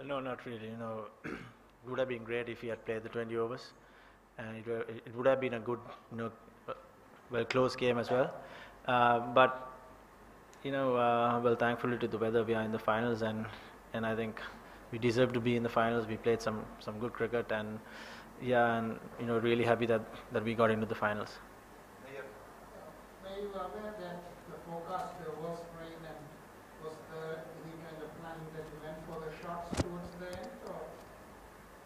No, not really. It would have been great if he had played the 20 overs, and it would have been a good, uh, well, close game as well. But well, thankfully to the weather, we are in the finals, and I think we deserve to be in the finals. We played some good cricket, and yeah, and really happy that we got into the finals. Were you aware that the forecast was rain, and was there any kind of planning that you went for the shots towards the end, or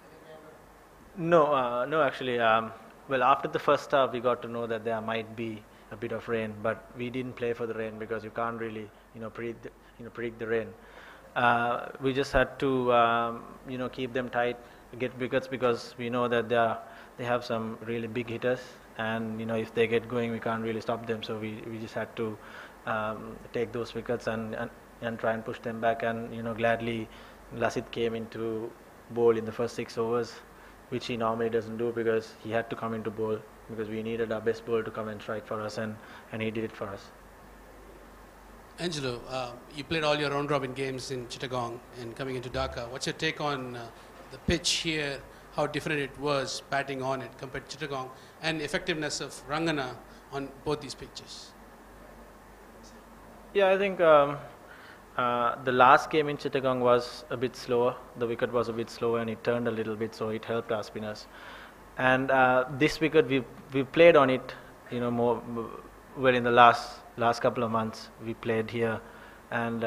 any kind of? No, actually, well, after the first half, we got to know that there might be a bit of rain, but we didn't play for the rain because you can't really, predict the rain. We just had to, keep them tight, get wickets because we know that they have some really big hitters, and if they get going, we can't really stop them. So we just had to take those wickets and try and push them back. And gladly, Lasit came into bowl in the first 6 overs, which he normally doesn't do because he had to come into bowl because we needed our best bowler to come and strike for us, and he did it for us. Angelo, you played all your round-robin games in Chittagong and coming into Dhaka. What's your take on the pitch here, how different it was batting on it compared to Chittagong, and effectiveness of Rangana on both these pitches? Yeah, I think the last game in Chittagong was a bit slower. The wicket was a bit slower and it turned a little bit, so it helped our spinners. And this wicket, we played on it, more well in the last couple of months. We played here, and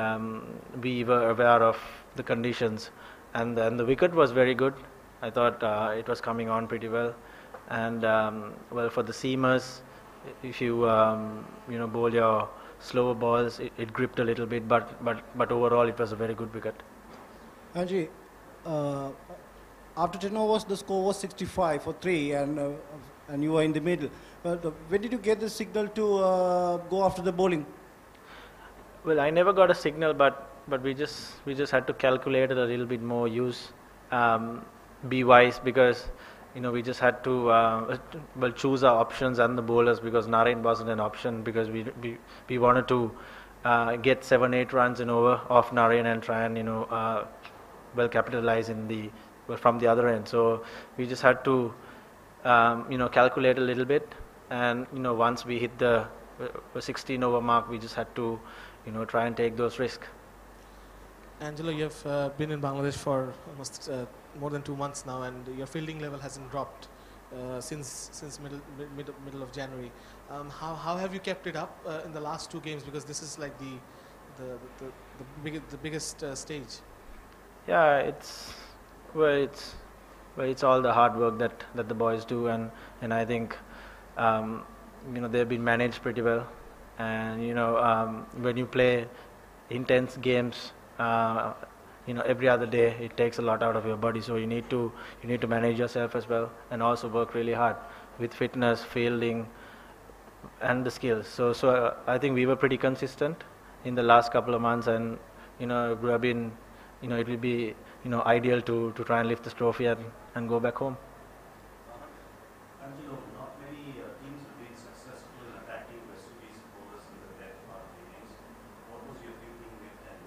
we were aware of the conditions, and then the wicket was very good. I thought it was coming on pretty well, and well, for the seamers, if you bowl your slower balls, it gripped a little bit, but overall it was a very good wicket. Anji, after 10 overs, the score was 65 for 3, and you were in the middle. But when did you get the signal to go after the bowling? Well, I never got a signal, but we just had to calculate it a little bit more. Be wise, because we just had to choose our options and the bowlers, because Narain wasn't an option, because we wanted to get 7-8 runs in over off Narain and try and capitalize from the other end. So we just had to calculate a little bit, and once we hit the 16 over mark, we just had to try and take those risks. Angelo, you have been in Bangladesh for almost more than 2 months now, and your fielding level hasn't dropped since middle of January. How have you kept it up in the last 2 games? Because this is like the biggest stage. Yeah, it's all the hard work that the boys do, and I think they've been managed pretty well. And when you play intense games, every other day, it takes a lot out of your body. So you need to manage yourself as well, and also work really hard with fitness, fielding, and the skills. So I think we were pretty consistent in the last couple of months, and it would have been, it will be ideal to try and lift this trophy and go back home. Angelo, not many teams have been successful in attacking West Indies bowlers in the death part of the innings. What was your thinking with them?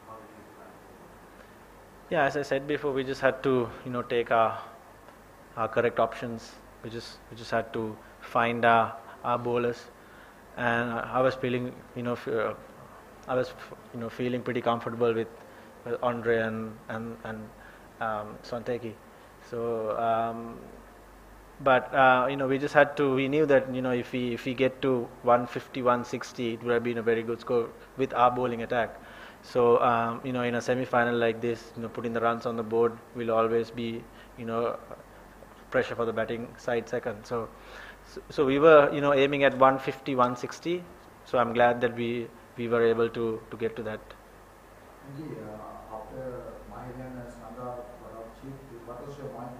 How did you plan forward? Yeah, as I said before, we just had to take our correct options. We just had to find our bowlers, and I was feeling feeling pretty comfortable with Andre and Swanteki. So but we just had to. We knew that if we get to 150, 160, it would have been a very good score with our bowling attack. So in a semi-final like this, putting the runs on the board will always be pressure for the batting side second. So we were aiming at 150, 160. So I'm glad that we were able to get to that. After Mahesh and Nanda were out cheap, what was your mind?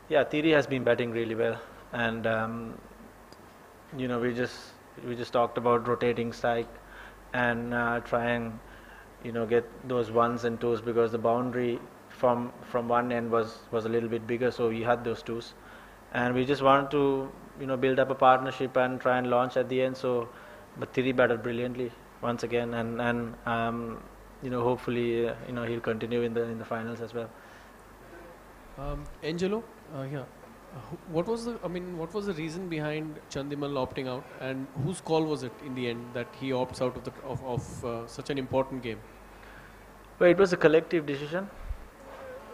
Yeah, Thiri has been batting really well, and we just talked about rotating strike and try and get those ones and twos, because the boundary from one end was a little bit bigger, so we had those twos, and we just wanted to build up a partnership and try and launch at the end. So, but Thiri batted brilliantly once again, and hopefully he'll continue in the finals as well. Angelo, yeah. What was the reason behind Chandimal opting out, and whose call was it in the end that he opts out of such an important game? Well, it was a collective decision.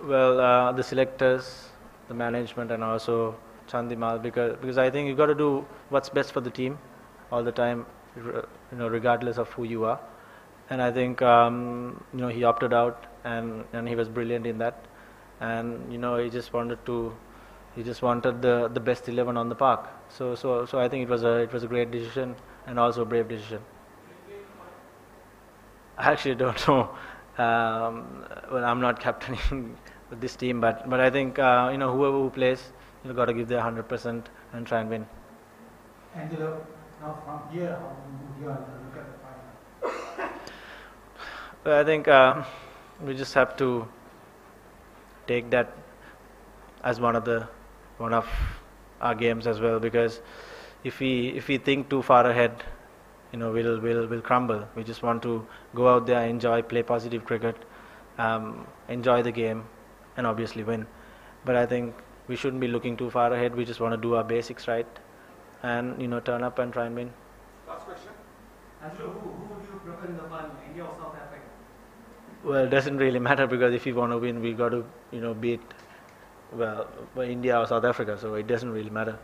Well, the selectors, the management, and also Chandimal, because I think you got to do what's best for the team all the time, regardless of who you are. And I think he opted out, and he was brilliant in that. And he just wanted the best 11 on the park. So I think it was a great decision and also a brave decision. I actually don't know. Well, I'm not captaining this team, but I think whoever who plays, got to give their 100% and try and win. Angelo, now from here, how do you look at the final? Well, I think we just have to take that as one of our games as well, because if we think too far ahead, we'll crumble. We just want to go out there, enjoy, play positive cricket, enjoy the game, and obviously win. But I think we shouldn't be looking too far ahead. We just want to do our basics right, and turn up and try and win. Last question. Angelo, who would you prefer in the final, India or South Africa? Well, it doesn't really matter, because if we want to win, we got to beat India or South Africa. So it doesn't really matter.